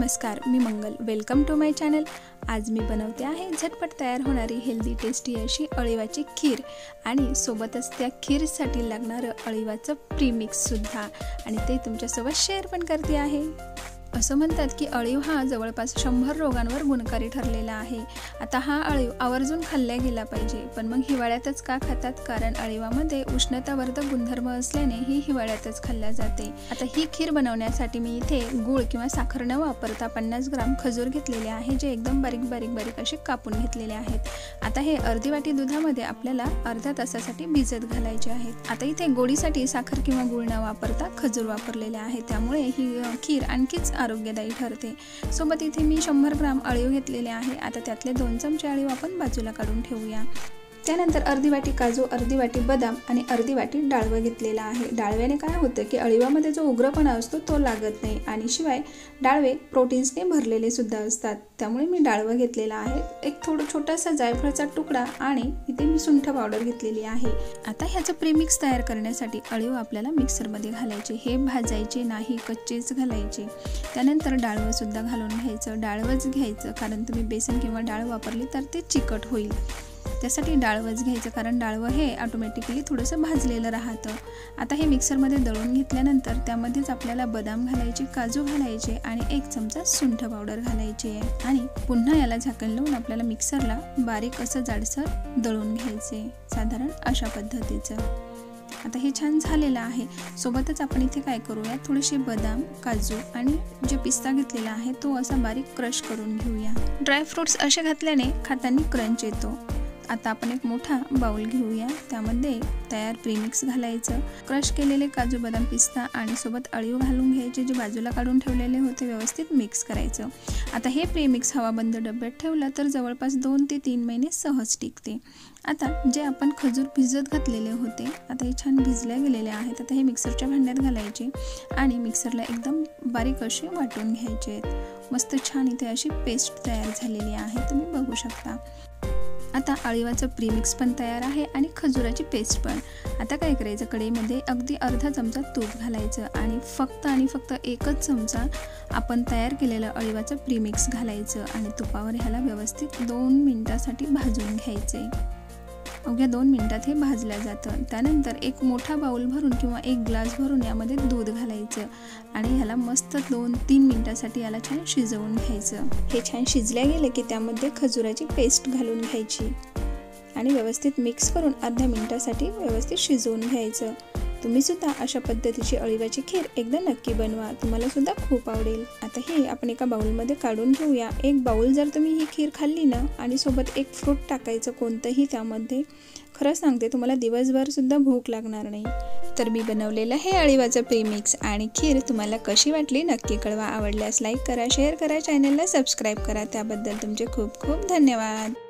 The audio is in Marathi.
नमस्कार, मी Mangal. Welcome to my channel. आज मी बनवते आहे झटपट तयार होणारी हेल्दी टेस्टी अशी अळीवाची खीर आणि सोबतच त्या खीरसाठी लागणारं अळीवाचं प्रीमिक्ससुद्धा, आणि ते तुमच्यासोबत शेअर पण करते आहे. असं म्हणतात की अळीव हा जवळपास 100 रोगांवर गुणकारी ठरलेला आहे. आता हा अळीव आवर्जून खाल्ला गेला पाहिजे, पण मग हिवाळ्यातच का खातात? कारण अळीवामध्ये उष्णतावर्धक गुणधर्म असल्याने ही हिवाळ्यातच खाल्ला जाते. आता ही खीर बनवण्यासाठी मी इथे गूळ किंवा साखर न वापरता 50 ग्राम खजूर घेतलेले आहे, जे एकदम बारीक बारीक बारीक असे कापून घेतलेले आहेत. आता हे अर्धी वाटी दुधामध्ये आपल्याला अर्ध्या तासासाठी भिजत घालायचे आहेत. आता इथे गोडीसाठी साखर किंवा गूळ न वापरता खजूर वापरलेले आहे, त्यामुळे ही खीर आणखीच आरोग्यदायी ठरते. सोबत इथे मी 100 ग्राम अळीव घेतलेले आहे. आता त्यातले 2 चमचे अळीव आपण बाजूला काढून ठेवूया. त्यानंतर अर्धी वाटी काजू, अर्धी वाटी बदाम आणि अर्धी वाटी डाळवं घेतलेला आहे. डाळव्याने काय होतं की अळीवामध्ये जो उग्रपणा असतो तो लागत नाही, आणि शिवाय डाळवे प्रोटीन्सने भरलेले सुद्धा असतात, त्यामुळे मी डाळवं घेतलेला आहे. एक छोटासा जायफळाचा तुकडा आणि इथे मी सुंठ पावडर घेतलेली आहे. आता ह्याचं प्रीमिक्स तयार करण्यासाठी अळीव आपल्याला मिक्सरमध्ये घालायचे. हे भाजायचे नाही, कच्चेच घालायचे. त्यानंतर डाळवं सुद्धा घालून घ्यायचं. डाळवंच घ्यायचं, कारण तुम्ही बेसन किंवा डाळ वापरली तर ते चिकट होईल. त्यासाठी डाळवंच घ्यायचं, कारण डाळवं हे ऑटोमॅटिकली थोडंसं भाजलेलं राहतं. आता हे मिक्सरमध्ये दळून घेतल्यानंतर त्यामध्येच आपल्याला बदाम घालायचे, काजू घालायचे आणि 1 चमचा सुंठ पावडर घालायची आहे. आणि पुन्हा याला झाकण लावून आपल्याला मिक्सरला बारीक असं जाडसर दळून घ्यायचे, साधारण अशा पद्धतीचं. आता हे छान झालेलं आहे. सोबतच आपण इथे काय करूया, थोडेसे बदाम, काजू आणि जे पिस्ता घेतलेला आहे तो असा बारीक क्रश करून घेऊया. ड्रायफ्रूट्स असे घातल्याने खाताना क्रंच येतो. आता आपण एक मोठा बाउल घेऊया, त्यामध्ये तयार प्रीमिक्स घालायचं. क्रश केलेले काजू, बदाम, पिस्ता आणि सोबत अळीव घालून घ्यायचे, जे बाजूला काढून ठेवलेले होते. व्यवस्थित मिक्स करायचं. आता हे प्रीमिक्स हवाबंद डब्यात ठेवलं तर जवळपास 2 ते 3 महिने सहज टिकते. आता जे आपण खजूर भिजत घातलेले होते, आता हे छान भिजले गेलेले आहेत. आता हे मिक्सरच्या भांड्यात घालायचे आणि मिक्सरला एकदम बारीक असे वाटून घ्यायचे आहेत. मस्त छान इथे अशी पेस्ट तयार झालेली आहे, तुम्ही बघू शकता. आता अळीवाचं प्रीमिक्स पण तयार आहे आणि खजुराची पेस्ट पण. आता काय करायचं, कढईमध्ये अगदी अर्धा चमचा तूप घालायचं आणि फक्त 1च चमचा आपण तयार केलेलं अळीवाचं प्रीमिक्स घालायचं आणि तुपावर ह्याला व्यवस्थित 2 मिनिटासाठी भाजून घ्यायचे. अवघ्या 2 मिनिटात हे भाजलं जातं. त्यानंतर एक मोठा बाउल भरून किंवा 1 ग्लास भरून यामध्ये दूध घालायचं आणि ह्याला मस्त 2-3 मिनिटासाठी याला छान शिजवून घ्यायचं. हे छान शिजल्या गेलं की त्यामध्ये खजुराची पेस्ट घालून घ्यायची आणि व्यवस्थित मिक्स करून अर्ध्या मिनिटासाठी व्यवस्थित शिजवून घ्यायचं. तुम्ही सुद्धा अशा पद्धतीची अळीवाची खीर एकदा नक्की बनवा, तुम्हाला सुद्धा खूप आवडेल. आता हे आपण एका बाउलमध्ये काढून घेऊया. 1 बाउल जर तुम्ही ही खीर खाल्ली ना आणि सोबत 1 फ्रूट टाकायचं कोणतंही त्यामध्ये, खरं सांगते तुम्हाला दिवसभर सुद्धा भूक लागणार नाही. तर मी बनवलेलं हे अळीवाचं प्रीमिक्स आणि खीर तुम्हाला कशी वाटली नक्की कळवा. आवडल्यास लाईक करा, शेअर करा, चॅनलला सबस्क्राईब करा. त्याबद्दल तुमचे खूप खूप धन्यवाद.